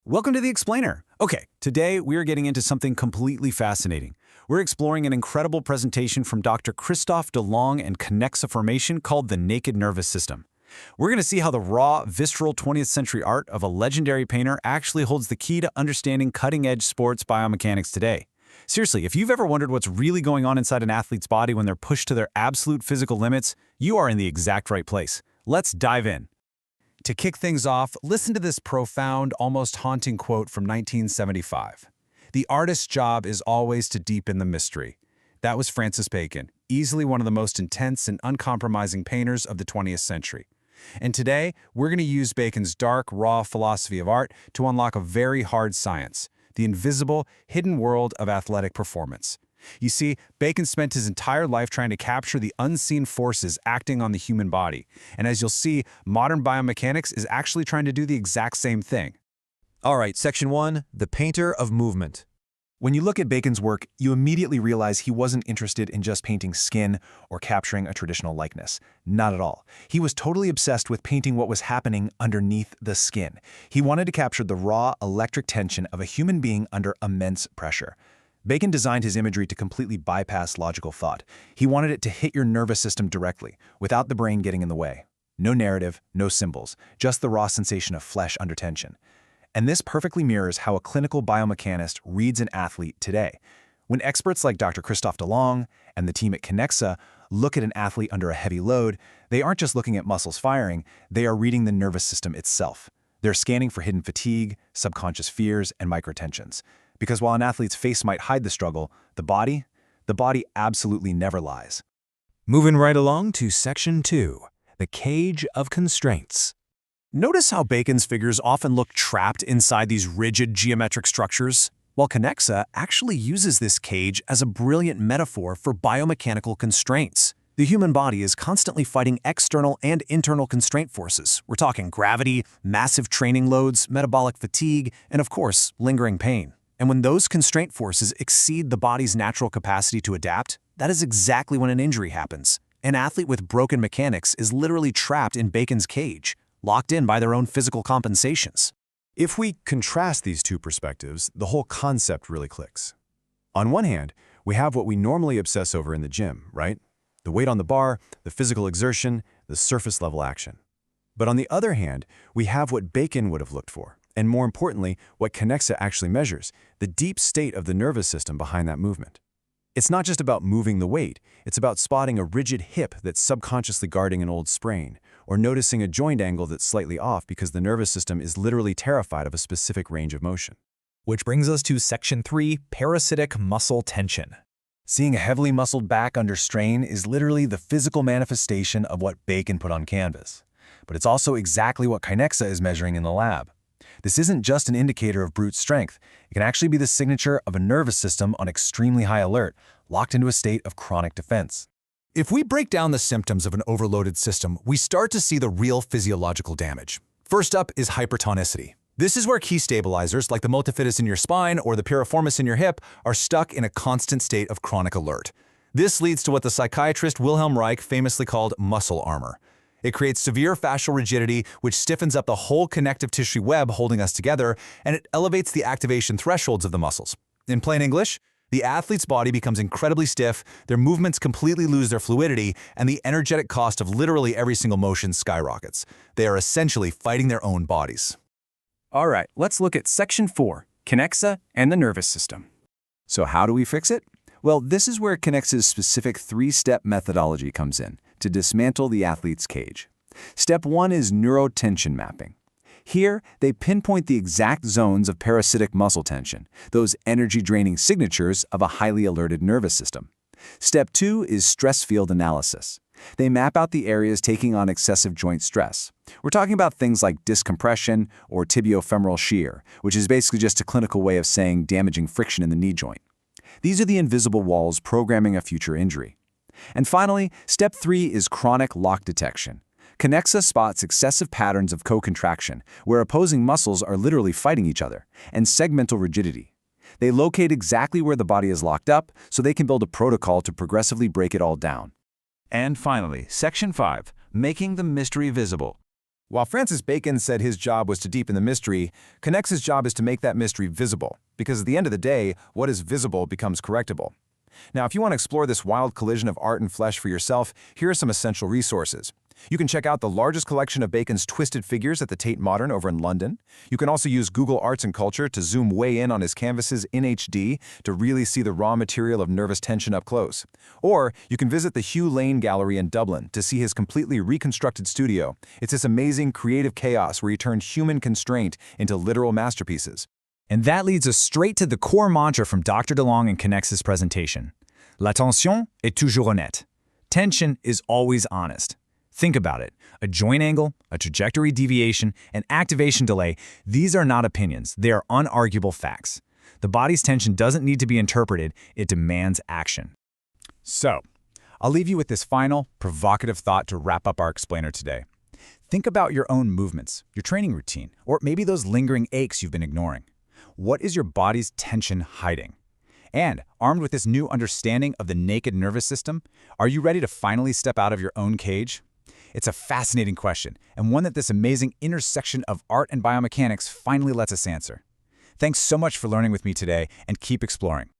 Welcome to The Explainer. Okay, today we're getting into something completely fascinating. We're exploring an incredible presentation from Dr. Christophe Delong and Kinexa formation called the naked nervous system. We're going to see how the raw, visceral 20th century art of a legendary painter actually holds the key to understanding cutting-edge sports biomechanics today. Seriously, if you've ever wondered what's really going on inside an athlete's body when they're pushed to their absolute physical limits, you are in the exact right place. Let's dive in. To kick things off, listen to this profound, almost haunting quote from 1975. "The artist's job is always to deepen the mystery." That was Francis Bacon, easily one of the most intense and uncompromising painters of the 20th century. And today, we're going to use Bacon's dark, raw philosophy of art to unlock a very hard science, the invisible, hidden world of athletic performance. You see, Bacon spent his entire life trying to capture the unseen forces acting on the human body. And as you'll see, modern biomechanics is actually trying to do the exact same thing. All right, Section 1, the painter of movement. When you look at Bacon's work, you immediately realize he wasn't interested in just painting skin or capturing a traditional likeness. Not at all. He was totally obsessed with painting what was happening underneath the skin. He wanted to capture the raw, electric tension of a human being under immense pressure. Bacon designed his imagery to completely bypass logical thought. He wanted it to hit your nervous system directly, without the brain getting in the way. No narrative, no symbols, just the raw sensation of flesh under tension. And this perfectly mirrors how a clinical biomechanist reads an athlete today. When experts like Dr. Christophe Delong and the team at Kinexa look at an athlete under a heavy load, they aren't just looking at muscles firing, they are reading the nervous system itself. They're scanning for hidden fatigue, subconscious fears, and microtensions. Because while an athlete's face might hide the struggle, the body absolutely never lies. Moving right along to Section 2, the cage of constraints. Notice how Bacon's figures often look trapped inside these rigid geometric structures, while Kinexa actually uses this cage as a brilliant metaphor for biomechanical constraints. The human body is constantly fighting external and internal constraint forces. We're talking gravity, massive training loads, metabolic fatigue, and of course, lingering pain. And when those constraint forces exceed the body's natural capacity to adapt, that is exactly when an injury happens. An athlete with broken mechanics is literally trapped in Bacon's cage, locked in by their own physical compensations. If we contrast these two perspectives, the whole concept really clicks. On one hand, we have what we normally obsess over in the gym, right? The weight on the bar, the physical exertion, the surface-level action. But on the other hand, we have what Bacon would have looked for, and more importantly, what Kinexa actually measures, the deep state of the nervous system behind that movement. It's not just about moving the weight, it's about spotting a rigid hip that's subconsciously guarding an old sprain, or noticing a joint angle that's slightly off because the nervous system is literally terrified of a specific range of motion. Which brings us to Section 3, parasitic muscle tension. Seeing a heavily muscled back under strain is literally the physical manifestation of what Bacon put on canvas. But it's also exactly what Kinexa is measuring in the lab. This isn't just an indicator of brute strength. It can actually be the signature of a nervous system on extremely high alert, locked into a state of chronic defense. If we break down the symptoms of an overloaded system, we start to see the real physiological damage. First up is hypertonicity. This is where key stabilizers, like the multifidus in your spine or the piriformis in your hip, are stuck in a constant state of chronic alert. This leads to what the psychiatrist Wilhelm Reich famously called muscle armor. It creates severe fascial rigidity, which stiffens up the whole connective tissue web holding us together, and it elevates the activation thresholds of the muscles. In plain English, the athlete's body becomes incredibly stiff, their movements completely lose their fluidity, and the energetic cost of literally every single motion skyrockets. They are essentially fighting their own bodies. All right, let's look at Section 4, Kinexa and the nervous system. So how do we fix it? Well, this is where Kinexa's specific three-step methodology comes in to dismantle the athlete's cage. Step 1 is neurotension mapping. Here, they pinpoint the exact zones of parasitic muscle tension, those energy-draining signatures of a highly alerted nervous system. Step 2 is stress field analysis. They map out the areas taking on excessive joint stress. We're talking about things like discompression or tibiofemoral shear, which is basically just a clinical way of saying damaging friction in the knee joint. These are the invisible walls programming a future injury. And finally, step 3 is chronic lock detection. Kinexa spots excessive patterns of co-contraction, where opposing muscles are literally fighting each other, and segmental rigidity. They locate exactly where the body is locked up, so they can build a protocol to progressively break it all down. And finally, Section 5, making the mystery visible. While Francis Bacon said his job was to deepen the mystery, Kinexa's job is to make that mystery visible, because at the end of the day, what is visible becomes correctable. Now, if you want to explore this wild collision of art and flesh for yourself, here are some essential resources. You can check out the largest collection of Bacon's twisted figures at the Tate Modern over in London. You can also use Google Arts and Culture to zoom way in on his canvases in HD to really see the raw material of nervous tension up close. Or you can visit the Hugh Lane Gallery in Dublin to see his completely reconstructed studio. It's this amazing creative chaos where he turned human constraint into literal masterpieces. And that leads us straight to the core mantra from Dr. Delong and Kinexa's presentation. La tension est toujours honnête. Tension is always honest. Think about it. A joint angle, a trajectory deviation, an activation delay, these are not opinions. They are unarguable facts. The body's tension doesn't need to be interpreted. It demands action. So, I'll leave you with this final, provocative thought to wrap up our explainer today. Think about your own movements, your training routine, or maybe those lingering aches you've been ignoring. What is your body's tension hiding? And, armed with this new understanding of the naked nervous system, are you ready to finally step out of your own cage? It's a fascinating question, and one that this amazing intersection of art and biomechanics finally lets us answer. Thanks so much for learning with me today, and keep exploring.